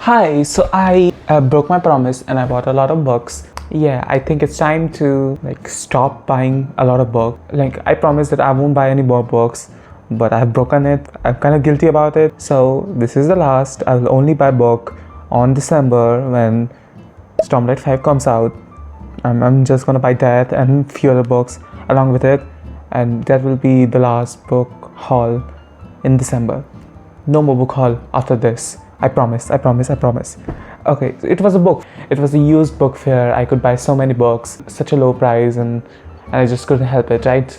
Hi, so I broke my promise and I bought a lot of books. Yeah, I think it's time to stop buying a lot of books. I promised that I won't buy any more books, but I've broken it. I'm kind of guilty about it. So this is the last. I will only buy book on December when Stormlight 5 comes out. I'm just gonna buy that and few other books along with it, and that will be the last book haul in December. No more book haul after this. I promise. Okay, so it was a book. It was a used book fair. I could buy so many books, such a low price, and I just couldn't help it, right?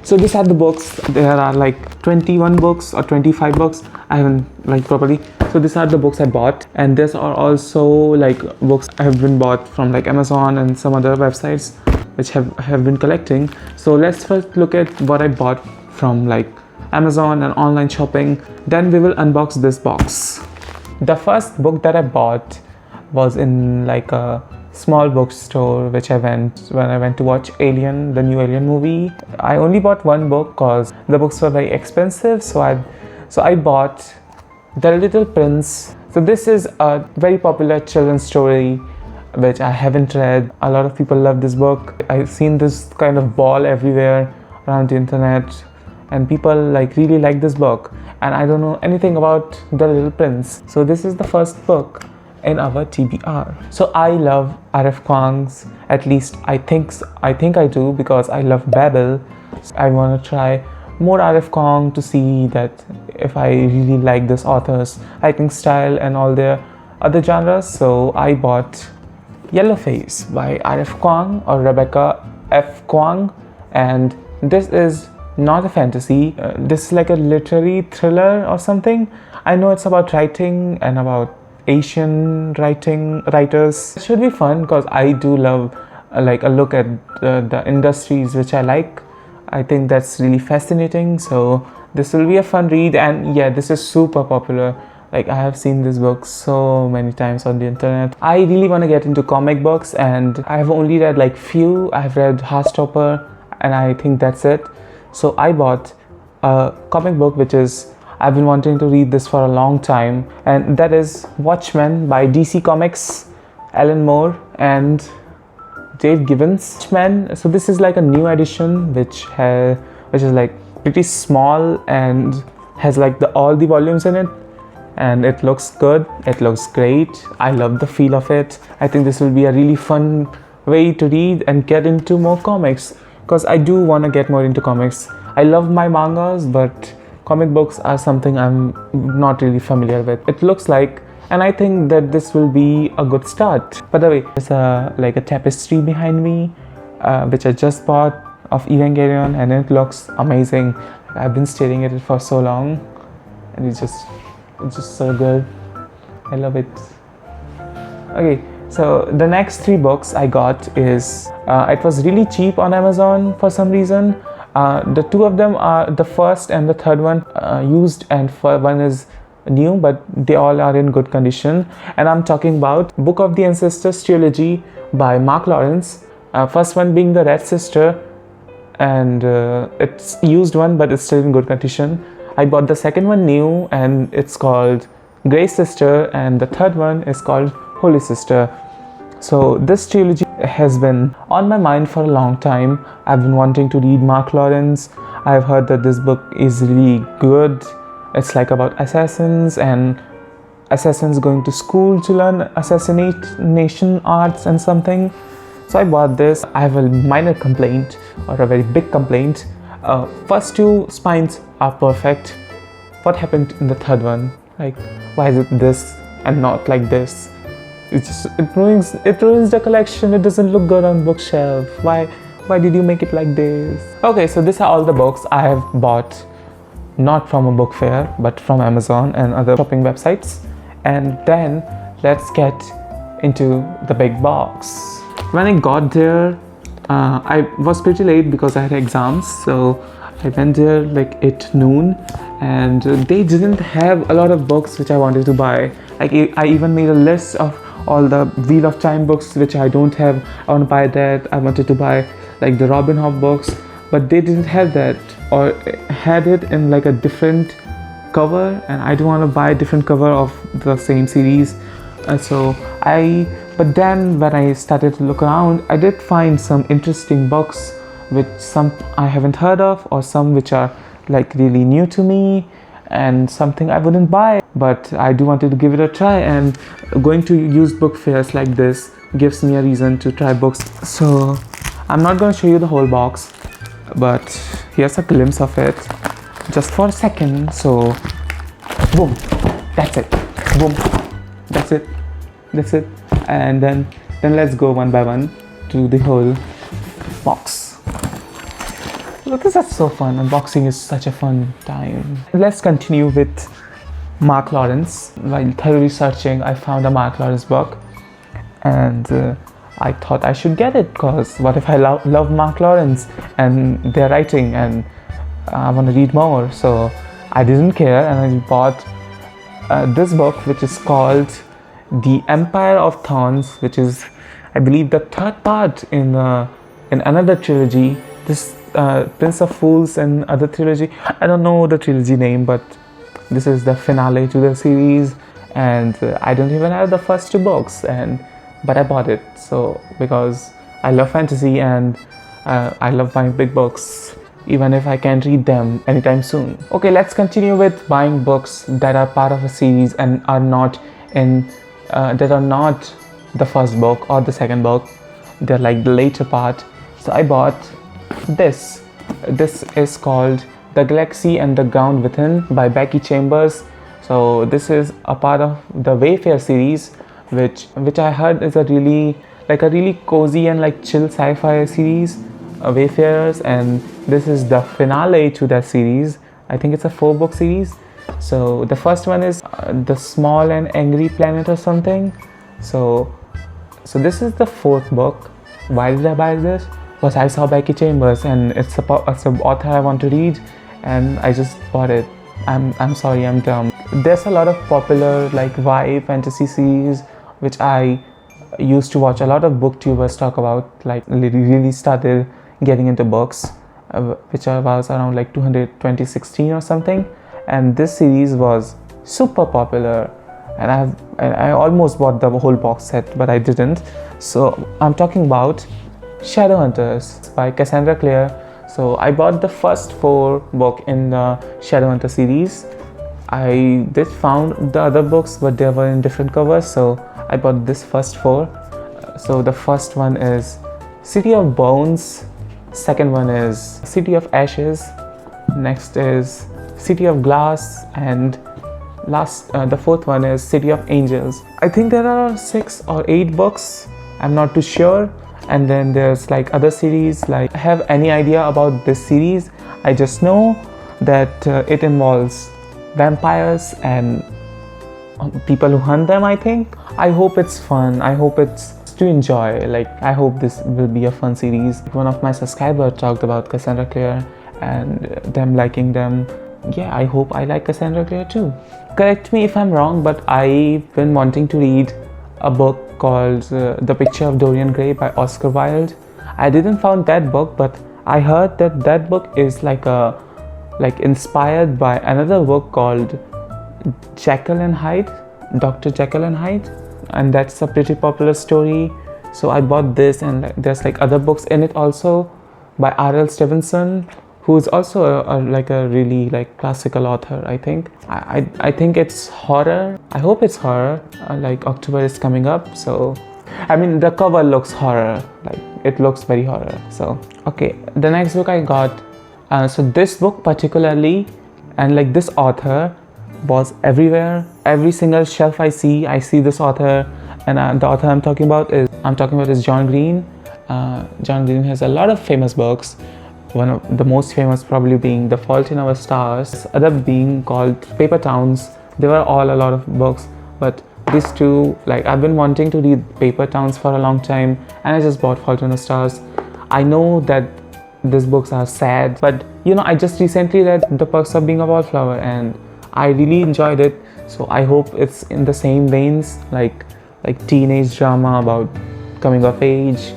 So these are the books. There are like 21 books or 25 books. I haven't properly. So these are the books I bought, and these are also books I have been bought from Amazon and some other websites which have been collecting. So let's first look at what I bought from Amazon and online shopping. Then we will unbox this box. The first book that I bought was in a small bookstore which I went when I went to watch Alien, the new Alien movie. I only bought one book because the books were very expensive, so I bought The Little Prince. So this is a very popular children's story which I haven't read. A lot of people love this book. I've seen this kind of ball everywhere around the internet, and people really like this book, and I don't know anything about The Little Prince. So this is the first book in our TBR. So I love R.F. Kuang's, at least I think I do, because I love Babel. So I want to try more R.F. Kuang to see that if I really like this author's writing style and all their other genres. So I bought Yellowface by R.F. Kuang or Rebecca F. Kuang, and this is not a fantasy. This is a literary thriller or something. I know it's about writing and about Asian writers. It should be fun because I do love a look at the industries which I like. I think that's really fascinating. So this will be a fun read, and yeah, this is super popular. I have seen this book so many times on the internet. I really want to get into comic books, and I have only read few. I've read Heartstopper, and I think that's it. So I bought a comic book which is, I've been wanting to read this for a long time, and that is Watchmen by DC Comics, Alan Moore and Dave Gibbons. Watchmen, so this is a new edition which is pretty small and has all the volumes in it, and it looks good. It looks great. I love the feel of it. I think this will be a really fun way to read and get into more comics, because I do want to get more into comics. I love my mangas, but comic books are something I'm not really familiar with. It looks and I think that this will be a good start. By the way, there's a tapestry behind me which I just bought of Evangelion, and it looks amazing. I've been staring at it for so long, and it's just so good. I love it. Okay, so the next 3 books I got is it was really cheap on Amazon for some reason. The 2 of them are the first and the third one used, and one is new, but they all are in good condition. And I'm talking about Book of the Ancestors trilogy by Mark Lawrence. First one being The Red Sister, and it's used one, but it's still in good condition. I bought the second one new, and it's called Grey Sister, and the third one is called Holy Sister. So this trilogy has been on my mind for a long time. I've been wanting to read Mark Lawrence. I've heard that this book is really good. It's about assassins and assassins going to school to learn assassination arts and something. So I bought this. I have a minor complaint, or a very big complaint. First 2 spines are perfect. What happened in the third one? Why is it this and not this? It ruins the collection. It doesn't look good on bookshelf. Why did you make it like this? Okay, so these are all the books I have bought, not from a book fair, but from Amazon and other shopping websites. And then let's get into the big box. When I got there, I was pretty late because I had exams, so I went there at noon, and they didn't have a lot of books which I wanted to buy. I even made a list of all the Wheel of Time books which I don't have. I want to buy that. I wanted to buy the Robin Hood books, but they didn't have that, or had it in a different cover, and I don't want to buy a different cover of the same series. But then when I started to look around, I did find some interesting books, which some I haven't heard of, or some which are like really new to me, and something I wouldn't buy, but I do wanted to give it a try. And going to used book fairs like this gives me a reason to try books. So I'm not going to show you the whole box, but here's a glimpse of it just for a second. So boom, that's it. Boom, that's it. And then let's go one by one to the whole box. Look, this is so fun. Unboxing is such a fun time. Let's continue with Mark Lawrence. While thoroughly searching, I found a Mark Lawrence book, and I thought I should get it, because what if I love Mark Lawrence and their writing, and I want to read more. So I didn't care, and I bought this book, which is called The Empire of Thorns, which is, I believe, the third part in another trilogy. This Prince of Fools and other trilogy. I don't know the trilogy name, but this is the finale to the series, and I don't even have the first two books, but I bought it. So because I love fantasy, and I love buying big books, even if I can't read them anytime soon. Okay, let's continue with buying books that are part of a series and are not the first book or the second book. They're like the later part. So I bought this. This is called The Galaxy and the Ground Within by Becky Chambers. So this is a part of the Wayfair series, which I heard is a really cozy and like chill sci-fi series, Wayfarers, and this is the finale to that series. I think it's a 4-book series. So the first one is The Small and Angry Planet or something. So this is the 4th book. Why did I buy this? Because I saw Becky Chambers, and it's an author I want to read, and I just bought it. I'm sorry, I'm dumb. There's a lot of popular like YA fantasy series which I used to watch. A lot of booktubers talk about, like really started getting into books, which was around like 2016 or something. And this series was super popular, and I almost bought the whole box set, but I didn't. So I'm talking about Shadowhunters by Cassandra Clare. So I bought the first 4 book in the Shadowhunter series. I did found the other books, but they were in different covers, so I bought this first 4. So the first one is City of Bones, second one is City of Ashes, next is City of Glass, and the 4th one is City of Angels. I think there are 6 or 8 books, I'm not too sure. And then there's like other series. Like, I have any idea about this series. I just know that it involves vampires and people who hunt them, I think. I hope it's fun. I hope it's to enjoy. Like, I hope this will be a fun series. One of my subscribers talked about Cassandra Clare and them liking them. Yeah, I hope I like Cassandra Clare too. Correct me if I'm wrong, but I've been wanting to read a book called The Picture of Dorian Gray by Oscar Wilde. I didn't find that book, but I heard that book is like inspired by another book called Jekyll and Hyde, Dr. Jekyll and Hyde, and that's a pretty popular story. So I bought this, and there's like other books in it also by R.L. Stevenson, who is also a really like classical author. I think I think it's horror. I hope it's horror. Like, October is coming up, so I mean the cover looks horror, like it looks very horror. So okay, the next book I got, so this book particularly, and like this author was everywhere. Every single shelf I see this author, and the author I'm talking about is John Green. John Green has a lot of famous books. One of the most famous probably being The Fault in Our Stars, other being called Paper Towns. They were all a lot of books, but these two, like, I've been wanting to read Paper Towns for a long time, and I just bought Fault in Our Stars. I know that these books are sad, but you know, I just recently read The Perks of Being a Wallflower, and I really enjoyed it. So I hope it's in the same veins, like teenage drama about coming of age.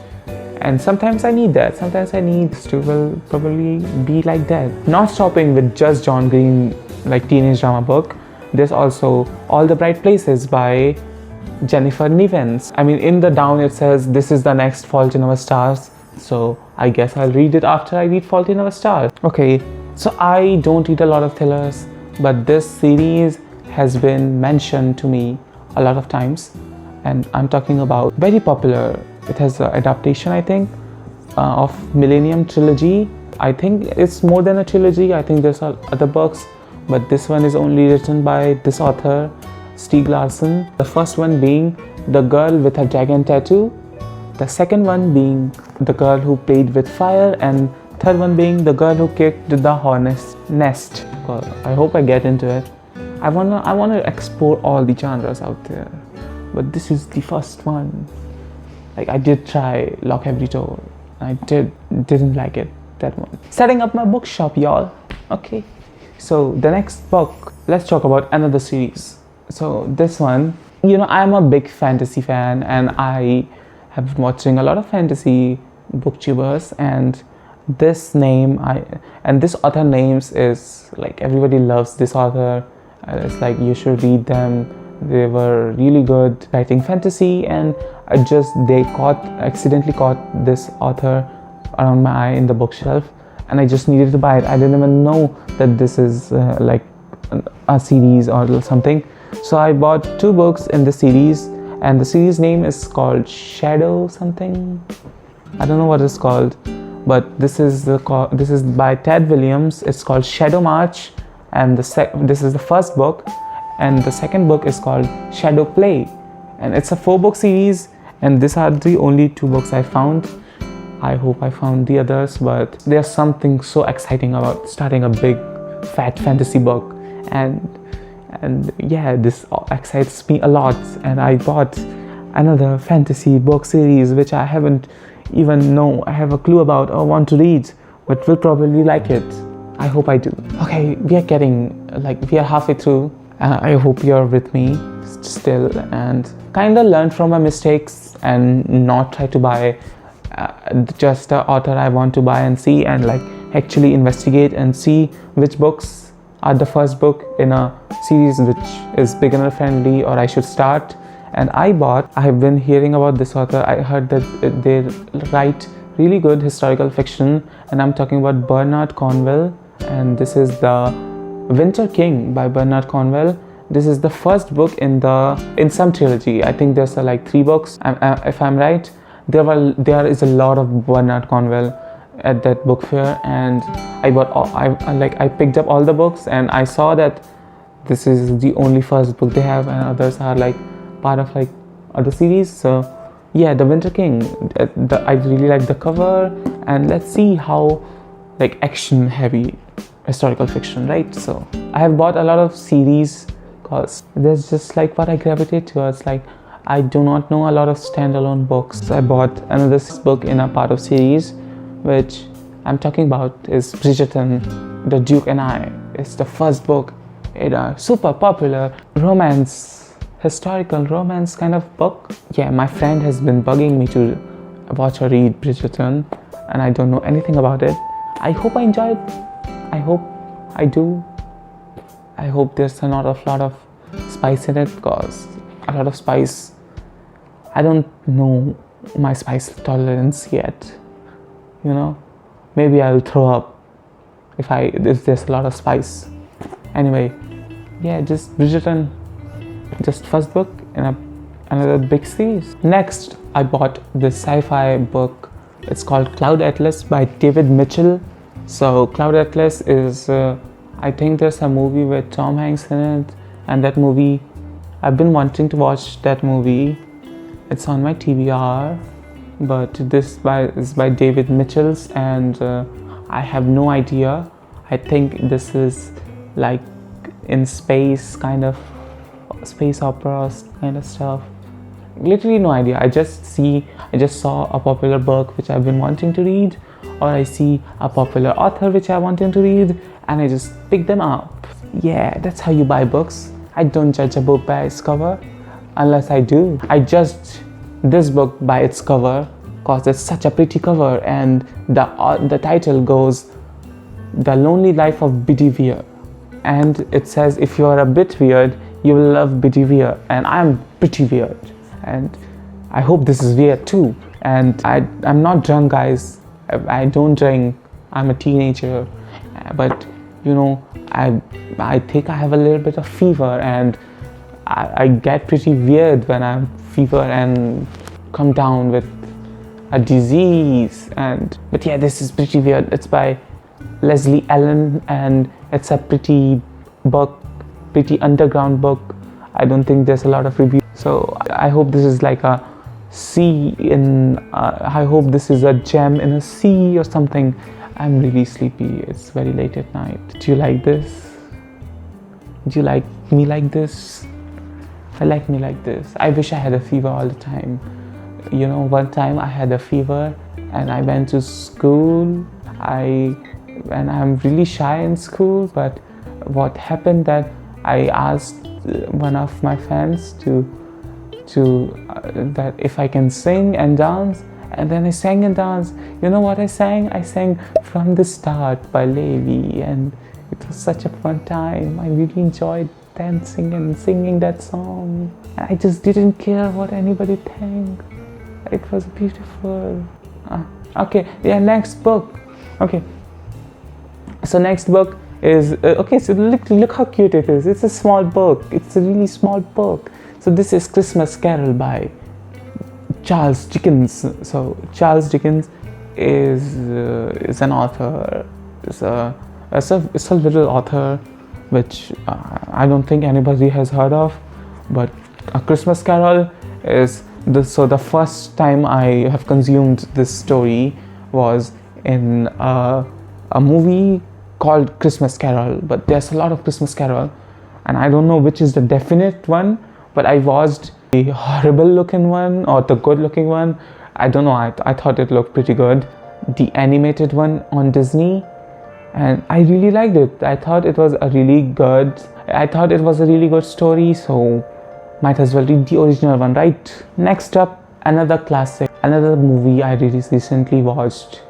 And sometimes I need that. Sometimes I need to will probably be like that. Not stopping with just John Green like teenage drama book. There's also All the Bright Places by Jennifer Nevins. I mean, in the down it says this is the next Fault in Our Stars, so I guess I'll read it after I read Fault in Our Stars. Okay, so I don't read a lot of thrillers, but this series has been mentioned to me a lot of times, and I'm talking about very popular. It has an adaptation, I think, of Millennium Trilogy. I think it's more than a trilogy. I think there's other books, but this one is only written by this author, Stieg Larsson. The first one being The Girl with a Dragon Tattoo, the second one being The Girl Who Played with Fire, and third one being The Girl Who Kicked the Hornet's Nest. Well, I hope I get into it. I wanna explore all the genres out there, but this is the first one. Like, I did try Lock Every Door. I didn't like it that much. Setting up my bookshop, y'all. Okay, so the next book, let's talk about another series. So this one, you know, I'm a big fantasy fan, and I have been watching a lot of fantasy booktubers, and this author names is like, everybody loves this author. It's like, you should read them. They were really good writing fantasy, and they accidentally caught this author around my eye in the bookshelf, and I just needed to buy it. I didn't even know that this is like a series or something. So I bought 2 books in the series, and the series name is called Shadow something. I don't know what it's called, but this is by Ted Williams. It's called Shadow March, and this is the first book, and the second book is called Shadow Play, and it's a 4-book series, and these are the only 2 books I found. I hope I found the others, but there's something so exciting about starting a big fat fantasy book, and yeah, this excites me a lot. And I bought another fantasy book series which I haven't even I have a clue about or want to read, but will probably like it. I hope I do. Okay, we are halfway through. I hope you're with me still, and kind of learn from my mistakes and not try to buy just the author I want to buy and see, and like actually investigate and see which books are the first book in a series which is beginner friendly, or I should start. And I have been hearing about this author. I heard that they write really good historical fiction, and I'm talking about Bernard Cornwell, and this is The Winter King by Bernard Cornwell. This is the first book in some trilogy. I think there's like 3 books, if I'm right. There is a lot of Bernard Cornwell at that book fair, and I picked up all the books, and I saw that this is the only first book they have, and others are like part of like other series. So yeah, The Winter King. I really like the cover, and let's see how like action heavy historical fiction, right? So I have bought a lot of series because there's just like what I gravitate towards. Like, I do not know a lot of standalone books. So I bought another book in a part of series, which I'm talking about is Bridgerton, The Duke and I. It's the first book in a super popular historical romance kind of book. Yeah, my friend has been bugging me to watch or read Bridgerton, and I don't know anything about it. I hope I enjoy it. I hope I do. I hope there's not a lot of spice in it, because a lot of spice, I don't know my spice tolerance yet. You know, maybe I'll throw up if there's a lot of spice. Anyway, yeah, just Bridgerton, just first book in another big series. Next, I bought this sci-fi book. It's called Cloud Atlas by David Mitchell. So Cloud Atlas is, I think there's a movie with Tom Hanks in it, and that movie, I've been wanting to watch that movie. It's on my TBR. But this is by David Mitchells, and I have no idea. I think this is like in space, kind of space opera kind of stuff. Literally no idea. I just saw a popular book which I've been wanting to read, or I see a popular author which I wanted to read, and I just pick them up. Yeah, that's how you buy books. I don't judge a book by its cover, unless I do. I judged this book by its cover because it's such a pretty cover, and the title goes The Lonely Life of Bedivere. and it says if you are a bit weird, you will love Bitty Weird, and I'm pretty weird, and I hope this is weird too. And I'm not drunk, guys. I don't drink. I'm a teenager, but you know, I think I have a little bit of fever, and I get pretty weird when I'm fever and come down with a disease. But yeah, this is pretty weird. It's by Leslie Allen, and it's a pretty underground book. I don't think there's a lot of reviews, so I hope this is like a I hope this is a gem in a sea or something. I'm really sleepy. It's very late at night. Do you like this? Do you like me like this? I like me like this. I wish I had a fever all the time. You know, one time I had a fever and I went to school. And I'm really shy in school, but what happened that I asked one of my friends that if I can sing and dance, and then I sang and danced. You know what I sang? I sang From the Start by Levi, and it was such a fun time. I really enjoyed dancing and singing that song. I just didn't care what anybody thinks. It was beautiful. Okay, yeah, next book. Okay, so next book is okay, so look how cute it is. It's a small book. It's a really small book. So this is Christmas Carol by Charles Dickens. So Charles Dickens is an author. It's a little author which I don't think anybody has heard of. But A Christmas Carol is the first time I have consumed this story was in a movie called Christmas Carol. But there's a lot of Christmas Carol, and I don't know which is the definite one. But I watched the horrible looking one or the good looking one. I don't know, I thought it looked pretty good. The animated one on Disney, and I really liked it. I thought it was a really good story, so might as well read the original one, right? Next up, another classic, another movie I really recently watched.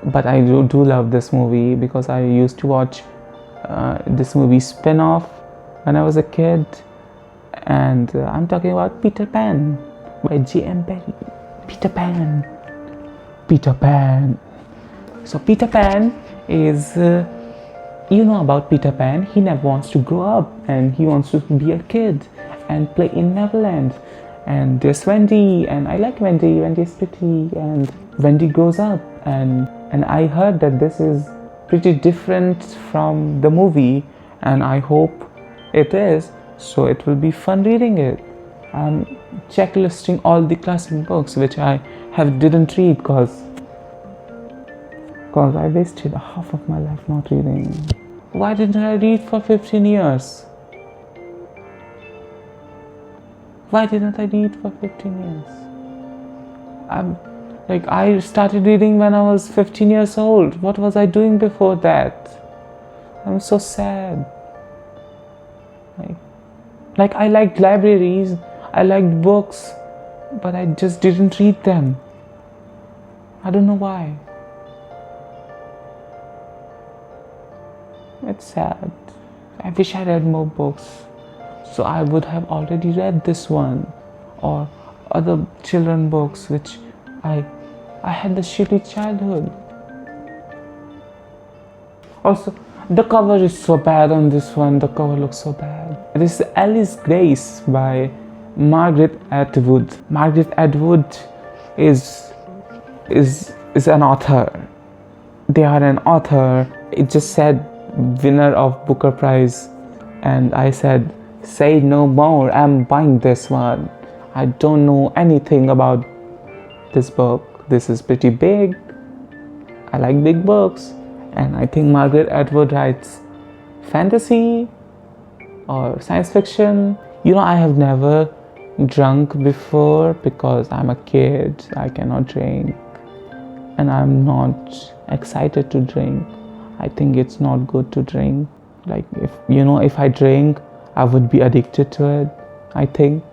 But I do love this movie because I used to watch this movie spin-off when I was a kid. And I'm talking about Peter Pan by J.M. Barrie. Peter Pan. So Peter Pan is, you know about Peter Pan. He never wants to grow up, and he wants to be a kid and play in Neverland. And there's Wendy, and I like Wendy. Wendy's pretty, and Wendy grows up. And I heard that this is pretty different from the movie, and I hope it is. So it will be fun reading it. I'm checklisting all the classic books which I didn't read because I wasted half of my life not reading. Why didn't I read for 15 years? Why didn't I read for 15 years? I started reading when I was 15 years old. What was I doing before that? I'm so sad. Like I liked libraries, I liked books, but I just didn't read them. I don't know why. It's sad. I wish I read more books, so I would have already read this one or other children books which I had the shitty childhood. Also, the cover is so bad on this one. The cover looks so bad. This is Alice Grace by Margaret Atwood. Margaret Atwood is an author. They are an author. It just said winner of Booker Prize, and I said, say no more. I'm buying this one. I don't know anything about this book. This is pretty big. I like big books. And I think Margaret Atwood writes fantasy or science fiction. You know, I have never drunk before because I'm a kid. I cannot drink. And I'm not excited to drink. I think it's not good to drink. Like, if I drink, I would be addicted to it, I think.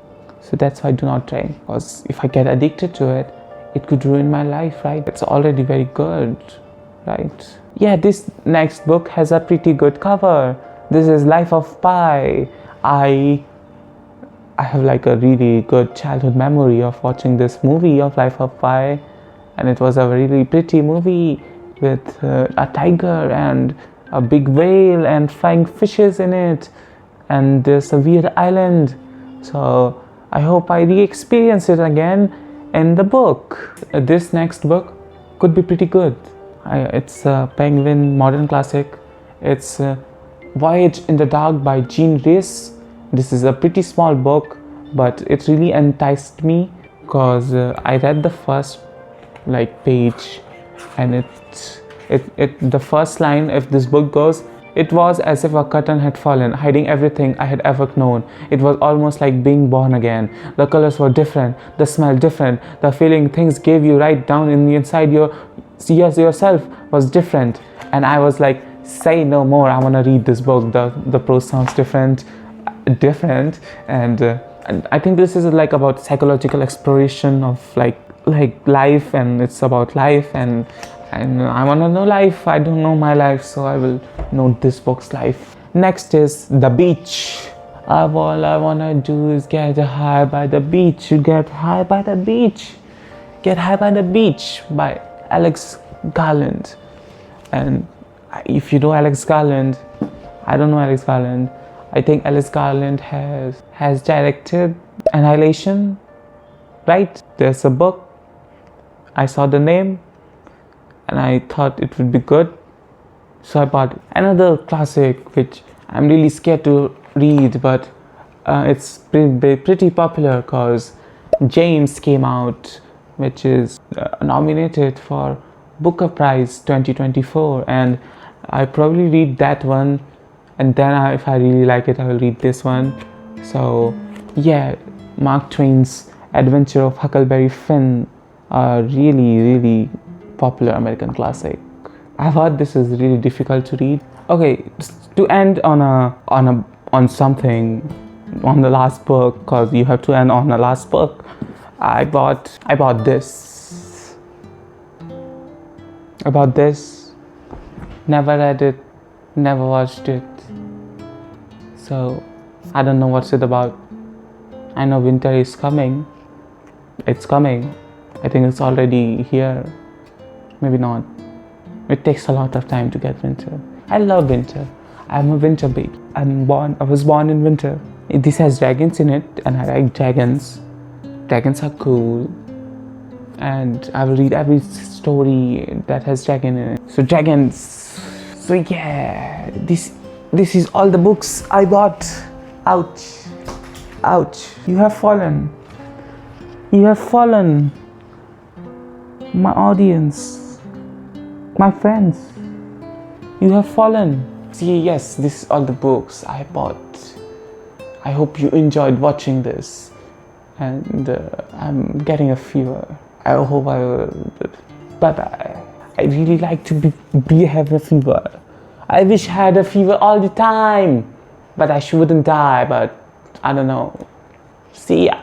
So that's why I do not drink. Because if I get addicted to it, it could ruin my life, right? It's already very good, right? Yeah, this next book has a pretty good cover. This is Life of Pi. I have like a really good childhood memory of watching this movie of Life of Pi, and it was a really pretty movie with a tiger and a big whale and flying fishes in it, and there's a weird island. So I hope I re-experience it again in the book. This next book could be pretty good. It's a Penguin modern classic. It's Voyage in the Dark by Jean Rhys. This is a pretty small book, but it really enticed me because I read the first page, and the first line, if this book goes, it was as if a curtain had fallen, hiding everything I had ever known. It was almost like being born again. The colors were different, the smell different, the feeling things gave you right down in the inside yourself was different. And I was like, say no more, I want to read this book. The prose sounds different, and I think this is like about psychological exploration of like life, and it's about life, and I want to know life. I don't know my life, so I will know this book's life. Next is The Beach. All I want to do is get high by the beach. Get high by the beach. Get high by the beach by Alex Garland. And if you know Alex Garland, I don't know Alex Garland. I think Alex Garland has directed Annihilation, right? There's a book. I saw the name and I thought it would be good, so I bought it. Another classic which I'm really scared to read, but it's pretty popular because James came out, which is nominated for Booker Prize 2024, and I probably read that one, and then if I really like it, I will read this one. So yeah, Mark Twain's Adventure of Huckleberry Finn, a really popular American classic. I've heard this is really difficult to read. Okay, to end on something, on the last book, because you have to end on the last book. I bought this. Never read it, never watched it. So I don't know what's it about. I know winter is coming. It's coming. I think it's already here. Maybe not. It takes a lot of time to get winter. I love winter. I'm a winter baby. I was born in winter. This has dragons in it, and I like dragons. Dragons are cool. And I will read every story that has dragon in it. So dragons. So yeah, this is all the books I bought. Ouch. You have fallen. My audience, my friends, you have fallen. See, yes, this is all the books I bought. I hope you enjoyed watching this, and I'm getting a fever. I hope I will. Bye-bye. I really like to have a fever. I wish I had a fever all the time, but I shouldn't die, but I don't know. See ya.